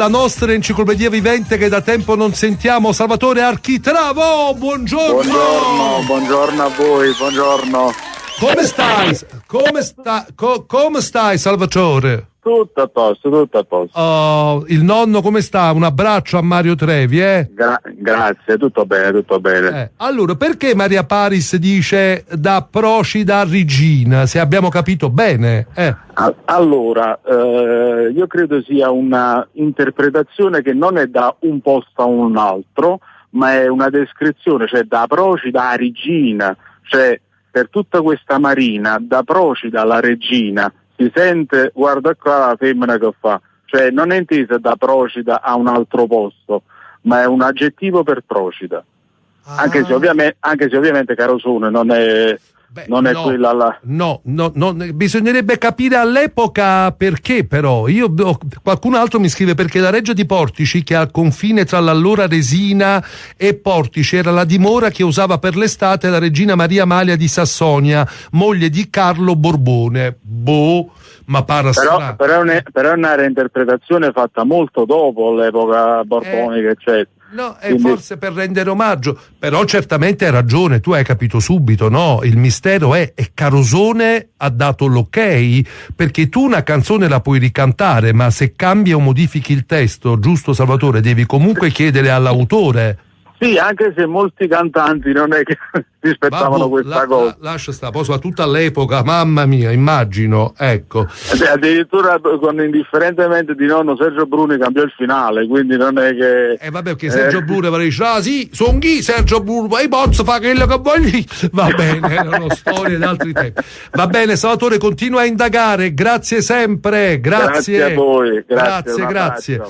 La nostra enciclopedia vivente che da tempo non sentiamo, Salvatore Architravo, buongiorno! Buongiorno a voi, buongiorno. Come stai, Salvatore? Tutto a posto, tutto a posto. Oh, il nonno come sta? Un abbraccio a Mario Trevi, eh? Grazie, tutto bene, tutto bene. Allora, perché Maria Paris dice da Procida a Regina, se abbiamo capito bene? Allora, io credo sia una interpretazione che non è da un posto a un altro, ma è una descrizione, cioè da Procida a Regina, cioè per tutta questa marina, da Procida alla Regina, si sente, guarda qua la femmina che fa, cioè non è intesa da Procida a un altro posto, ma è un aggettivo per Procida. Anche se ovviamente Carosone non è quella là. No, bisognerebbe capire all'epoca perché, però. Qualcun altro mi scrive perché la Reggia di Portici, che è al confine tra l'allora Resina e Portici, era la dimora che usava per l'estate la regina Maria Amalia di Sassonia, moglie di Carlo Borbone. Ma però è una reinterpretazione fatta molto dopo l'epoca borbonica, eccetera. No, forse per rendere omaggio, però certamente hai ragione, tu hai capito subito, no? Il mistero è Carosone ha dato l'ok, perché tu una canzone la puoi ricantare, ma se cambi o modifichi il testo, giusto Salvatore, devi comunque chiedere all'autore. Sì, anche se molti cantanti non è che rispettavano questa cosa. Lascia stare, poi soprattutto all'epoca, mamma mia, immagino, ecco. Addirittura con indifferentemente di nonno Sergio Bruni cambiò il finale, quindi non è che... vabbè, perché Sergio Bruni va a dire, sì, sono chi Sergio Bruni, poi posso fare quello che voglio. Va bene, erano storie d'altri tempi. Va bene, Salvatore, continua a indagare, grazie sempre, grazie. Grazie a voi, Grazie.